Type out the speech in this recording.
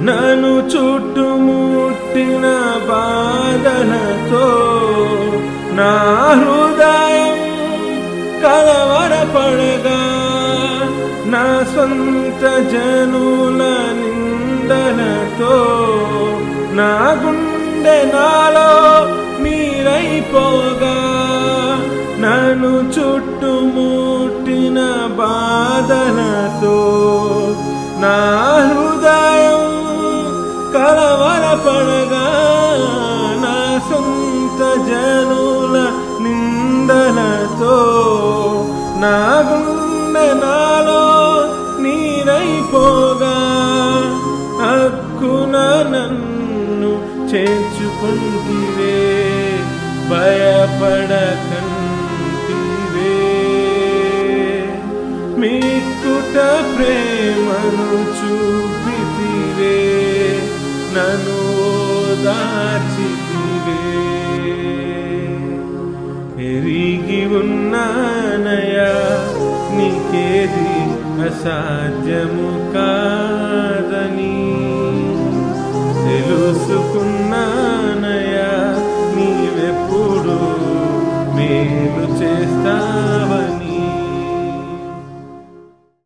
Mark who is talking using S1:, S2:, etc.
S1: నన్ను చుట్టుముట్టిన బాధలతో నా హృదయం కలవరపడగా, నా సొంత జనుల నిందలతో నా గుండె నాలో నీరైపోగా, నన్ను చుట్టుముట్టిన బాధలతో నా హృదయం కలవరపడగా, నా సొంత జనుల నిందలతో నా గుండె నాలో నీరైపోగా, హక్కున నన్ను చేర్చుకుంటివే, భయపడకంటివే. మిక్కుట ప్రేమను చూపితివే, నన్ను ఓదార్చితివే. ఎరిగి ఉన్నానయా నీకేది అసాధ్యము కాదని, తెలుసుకున్నానయా